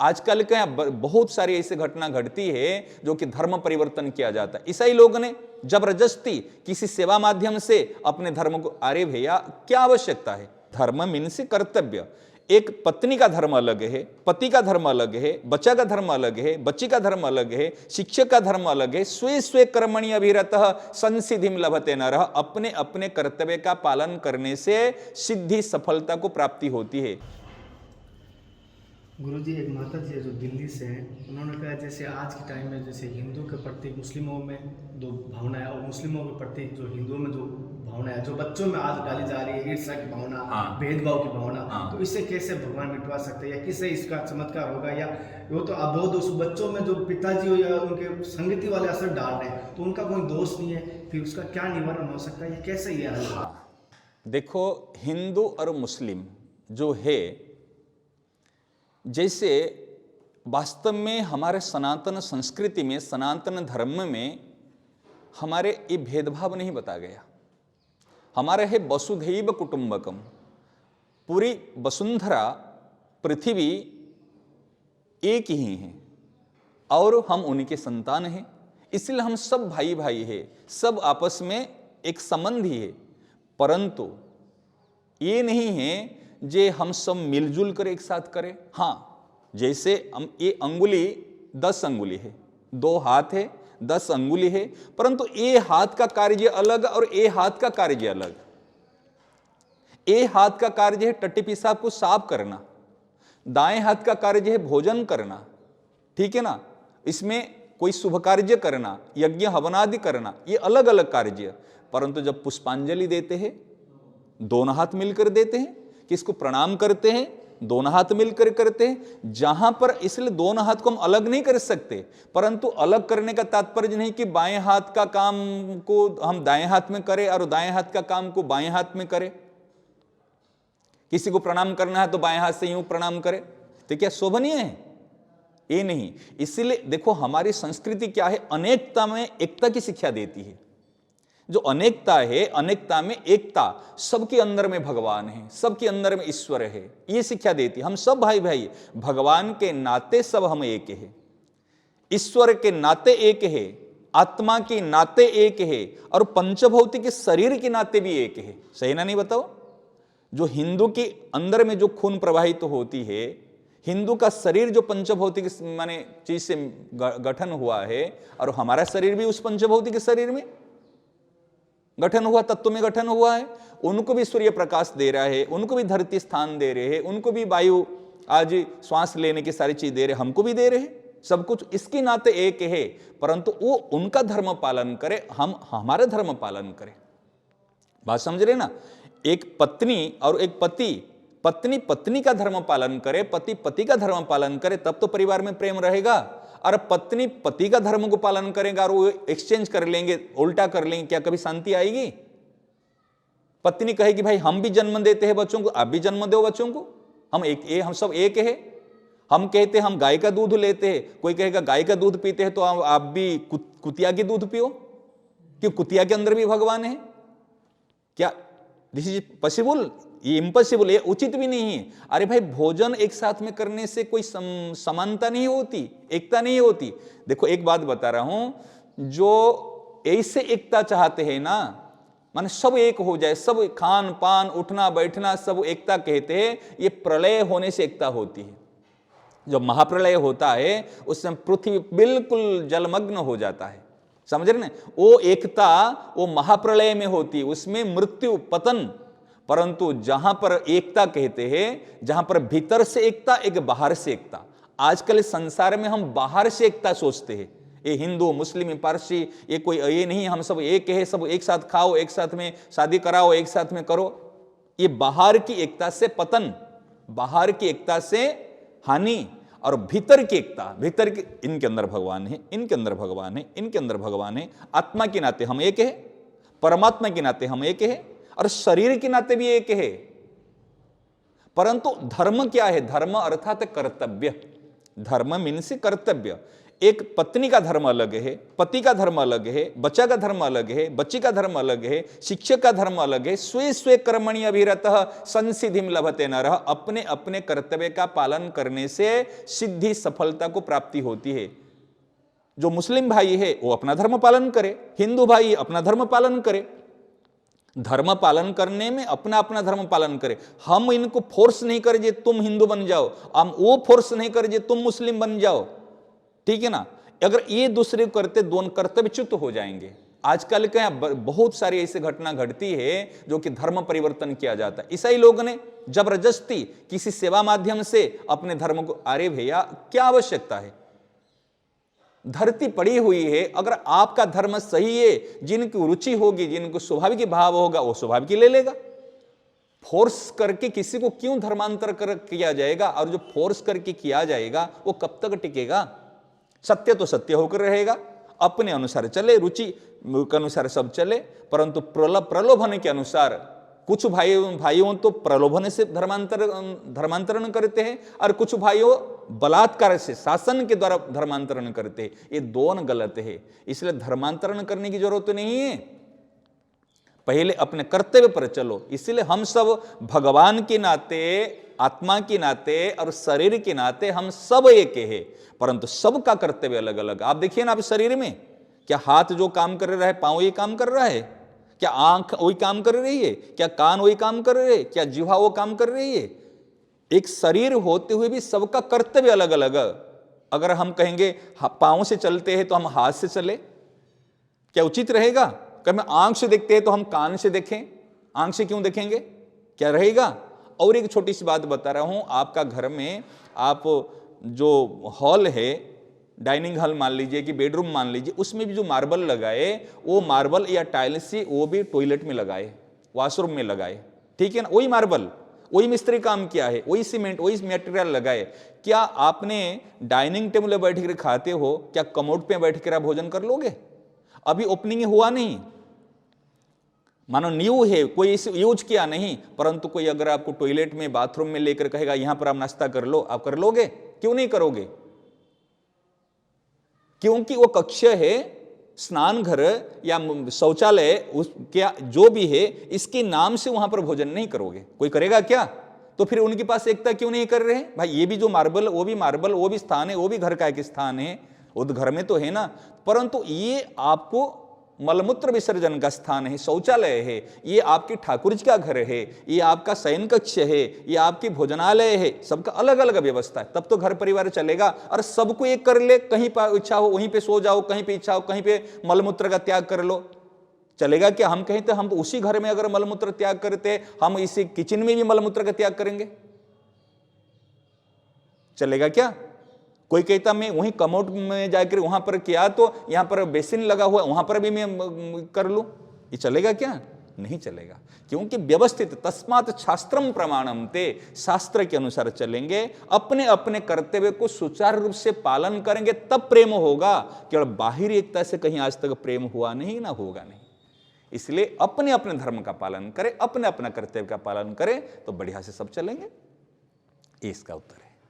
आजकल क्या बहुत सारी ऐसी घटना घटती है जो कि धर्म परिवर्तन किया जाता है। ईसाई लोग ने जबरदस्ती किसी सेवा माध्यम से अपने धर्म को, अरे भैया क्या आवश्यकता है? धर्म मीन्स कर्तव्य। एक पत्नी का धर्म अलग है, पति का धर्म अलग है, बच्चा का धर्म अलग है, बच्ची का धर्म अलग है, शिक्षक का धर्म अलग है। स्वे स्वे कर्मणि अभिरतः संसिधिम लभते नरः। अपने अपने कर्तव्य का पालन करने से सिद्धि, सफलता को प्राप्ति होती है। गुरुजी, एक माता जी है जो दिल्ली से हैं, उन्होंने कहा जैसे आज के टाइम में जैसे हिंदू के प्रति मुस्लिमों में जो भावना है और मुस्लिमों के प्रति जो हिंदुओं में जो भावना है, जो बच्चों में आज डाली जा रही है, ईर्ष्या की भावना, हाँ। भेदभाव की भावना, हाँ। तो इससे कैसे भगवान मिटवा सकते हैं या किससे इसका चमत्कार होगा? या वो तो अबोध उस बच्चों में जो पिताजी हो या उनके संगति वाले असर डाल रहे हैं, तो उनका कोई दोष नहीं है, फिर उसका क्या निवारण हो सकता है? ये कैसे ये हल होगा? देखो, हिंदू और मुस्लिम जो है, जैसे वास्तव में हमारे सनातन संस्कृति में, सनातन धर्म में हमारे ये भेदभाव नहीं बताया गया। हमारे है वसुधैव कुटुंबकम, पूरी वसुंधरा पृथ्वी एक ही है और हम उन्हीं के संतान हैं, इसलिए हम सब भाई भाई है, सब आपस में एक संबंध ही है। परंतु ये नहीं है जे हम सब मिलजुल कर एक साथ करें। हाँ, जैसे हम ये अंगुली 10 अंगुली है, 2 हाथ है, 10 अंगुली है, परंतु ये हाथ का कार्य अलग और ये हाथ का कार्य अलग। ये हाथ का कार्य है टट्टी पेशाब को साफ करना, दाएं हाथ का कार्य है भोजन करना, ठीक है ना। इसमें कोई शुभ कार्य करना, यज्ञ हवनादि करना, ये अलग अलग कार्य। परंतु जब पुष्पांजलि देते हैं, दोनों हाथ मिलकर देते हैं, किसको प्रणाम करते हैं, दोनों हाथ मिलकर करते हैं। जहां पर, इसलिए दोनों हाथ को हम अलग नहीं कर सकते, परंतु अलग करने का तात्पर्य नहीं कि बाएं हाथ का काम को हम दाएं हाथ में करें और दाएं हाथ का काम को बाएं हाथ में करें। किसी को प्रणाम करना है तो बाएं हाथ से यूं प्रणाम करें, तो क्या शोभनीय है? ये नहीं। इसीलिए देखो, हमारी संस्कृति क्या है, अनेकता में एकता की शिक्षा देती है। जो अनेकता है, अनेकता में एकता, सबके अंदर में भगवान है, सबके अंदर में ईश्वर है, ये शिक्षा देती है। हम सब भाई भाई, भगवान के नाते सब हम एक है, ईश्वर के नाते एक है, आत्मा के नाते एक है, और पंचभौतिक शरीर के नाते भी एक है। सही ना? नहीं बताओ? जो हिंदू के अंदर में जो खून प्रवाहित तो होती है, हिंदू का शरीर जो पंचभौतिक माने चीज से गठन हुआ है, और हमारा शरीर भी उस पंचभौतिक शरीर में गठन हुआ, तत्व में गठन हुआ है। उनको भी सूर्य प्रकाश दे रहा है, उनको भी धरती स्थान दे रहे हैं, उनको भी वायु आज श्वास लेने की सारी चीज दे रहे, हमको भी दे रहे हैं, सब कुछ इसके नाते एक है। परंतु वो उनका धर्म पालन करे, हम हमारा धर्म पालन करें। बात समझ रहे ना? एक पत्नी और एक पति, पत्नी पत्नी का धर्म पालन करे, पति पति का धर्म पालन करे, तब तो परिवार में प्रेम रहेगा। और पत्नी पति का धर्म को पालन करेगा और वो एक्सचेंज कर लेंगे, उल्टा कर लेंगे, क्या कभी शांति आएगी? पत्नी कहेगी भाई हम भी जन्म देते हैं बच्चों को, आप भी जन्म दो बच्चों को, हम सब एक है। हम कहते हैं हम गाय का दूध लेते हैं, कोई कहेगा गाय का दूध पीते हैं तो आप भी कुतिया की दूध पियो, क्यों? कुतिया के अंदर भी भगवान है क्या? This is possible? ये इम्पॉसिबल, ये उचित भी नहीं है। अरे भाई, भोजन एक साथ में करने से कोई समानता नहीं होती, एकता नहीं होती। देखो, एक बात बता रहा हूं, जो ऐसे एकता चाहते हैं ना, माने सब एक हो जाए, सब खान पान उठना बैठना सब एकता कहते हैं, ये प्रलय होने से एकता होती है। जब महाप्रलय होता है उस समय पृथ्वी बिल्कुल जलमग्न हो जाता है, समझ रहे ना? वो एकता वो महाप्रलय में होती है, उसमें मृत्यु पतन। परंतु जहां पर एकता कहते हैं, जहां पर भीतर से एकता, एक बाहर से एकता। आजकल संसार में हम बाहर से एकता सोचते हैं, ये हिंदू मुस्लिम पारसी ये कोई ये नहीं, हम सब एक है, सब एक साथ खाओ, एक साथ में शादी कराओ, एक साथ में करो। ये बाहर की एकता से पतन, बाहर की एकता से हानि, और भीतर की एकता, भीतर की, इनके अंदर भगवान है, इनके अंदर भगवान है, इनके अंदर भगवान है। आत्मा के नाते हम एक है, परमात्मा के नाते हम एक है, और शरीर के नाते भी एक है। परंतु धर्म क्या है? धर्म अर्थात कर्तव्य। धर्म मीन्स कर्तव्य। एक पत्नी का धर्म अलग है, पति का धर्म अलग है, बच्चा का धर्म अलग है, बच्ची का धर्म अलग है, शिक्षक का धर्म अलग है। स्वे स्वे कर्मणि अभिरतः संसिधिम लभते नरः। अपने अपने कर्तव्य का पालन करने से सिद्धि, सफलता को प्राप्ति होती है। जो मुस्लिम भाई है वो अपना धर्म पालन करे, हिंदू भाई अपना धर्म पालन करे। धर्म पालन करने में अपना अपना धर्म पालन करे। हम इनको फोर्स नहीं करे जे तुम हिंदू बन जाओ, हम वो फोर्स नहीं करे जे तुम मुस्लिम बन जाओ, ठीक है ना। अगर ये दूसरे को करते, दोनों कर्तव्यच्युत हो जाएंगे। आजकल क्या बहुत सारी ऐसी घटना घटती है जो कि धर्म परिवर्तन किया जाता है। ईसाई लोगों ने जबरदस्ती किसी सेवा माध्यम से अपने धर्म को, अरे भैया क्या आवश्यकता है, धरती पड़ी हुई है। अगर आपका धर्म सही है, जिनकी रुचि होगी, जिनको स्वाभाविक भाव होगा, वो स्वाभाविक ले लेगा। फोर्स करके किसी को क्यों धर्मांतर किया जाएगा, और जो फोर्स करके किया जाएगा वो कब तक टिकेगा। सत्य तो सत्य होकर रहेगा, अपने अनुसार चले, रुचि के अनुसार सब चले, परंतु प्रलोभन के अनुसार कुछ भाइयों तो प्रलोभन से धर्मांतरण करते हैं, और कुछ भाइयों बलात्कार से, शासन के द्वारा धर्मांतरण करते हैं। ये दोनों गलत है। इसलिए धर्मांतरण करने की जरूरत नहीं है, पहले अपने कर्तव्य पर चलो। इसलिए हम सब भगवान के नाते, आत्मा के नाते और शरीर के नाते हम सब एक है, परंतु सबका कर्तव्य अलग अलग। आप देखिए ना, आप शरीर में क्या हाथ जो काम कर रहा है, पांव ये काम कर रहा है, क्या आंख वही काम कर रही है, क्या कान वही काम कर रहे हैं, क्या जिह्वा वो काम कर रही है। एक शरीर होते हुए भी सबका कर्तव्य अलग अलग। अगर हम कहेंगे पांव से चलते हैं तो हम हाथ से चले, क्या उचित रहेगा। कभी हम आंख से देखते हैं तो हम कान से देखें, आंख से क्यों देखेंगे, क्या रहेगा। और एक छोटी सी बात बता रहा हूं, आपका घर में आप जो हॉल है, डाइनिंग हॉल मान लीजिए कि बेडरूम मान लीजिए, उसमें भी जो मार्बल लगाए, वो मार्बल या टाइल्स ही वो भी टॉयलेट में लगाए, वॉशरूम में लगाए, ठीक है ना। वही मार्बल, वही मिस्त्री काम किया है, वही सीमेंट, वही मटेरियल लगाए। क्या आपने डाइनिंग टेबल पर बैठ कर खाते हो, क्या कमोड पे बैठ कर आप भोजन कर लोगे। अभी ओपनिंग हुआ नहीं, मानो न्यू है, कोई इसे यूज किया नहीं, परंतु कोई अगर आपको टॉयलेट में, बाथरूम में लेकर कहेगा यहां पर आप नाश्ता कर लो, आप कर लोगे। क्यों नहीं करोगे, क्योंकि वो कक्ष है, स्नान घर या शौचालय, उस क्या जो भी है, इसके नाम से वहां पर भोजन नहीं करोगे। कोई करेगा क्या। तो फिर उनके पास एकता क्यों नहीं कर रहे हैं भाई। ये भी जो मार्बल, वो भी मार्बल, वो भी स्थान है, वो भी घर का एक स्थान है, वो तो घर में तो है ना, परंतु ये आपको मलमूत्र विसर्जन का स्थान है, शौचालय है, ये आपकी ठाकुर जी का घर है, ये आपका शयन कक्ष है, ये आपकी भोजनालय है, सबका अलग अलग व्यवस्था है। तब तो घर परिवार चलेगा। और सबको एक कर ले, कहीं पर इच्छा हो वहीं पे सो जाओ, कहीं पे इच्छा हो कहीं पे मलमूत्र का त्याग कर लो, चलेगा क्या। हम कहीं तो हम तो उसी घर में अगर मलमूत्र त्याग करते, हम इसी किचन में भी मलमूत्र का त्याग करेंगे, चलेगा क्या। कोई कहता मैं वहीं कमोड में जाकर वहां पर किया तो यहां पर बेसिन लगा हुआ, वहां पर भी मैं कर लूं, ये चलेगा क्या, नहीं चलेगा। क्योंकि व्यवस्थित, तस्मात् शास्त्रम प्रमाणम ते, शास्त्र के अनुसार चलेंगे, अपने अपने कर्तव्य को सुचारू रूप से पालन करेंगे, तब प्रेम होगा। केवल बाहरी एकता से कहीं आज तक प्रेम हुआ नहीं, ना होगा नहीं। इसलिए अपने अपने धर्म का पालन करें, अपने अपना कर्तव्य का पालन करें, तो बढ़िया से सब चलेंगे। ये इसका उत्तर है।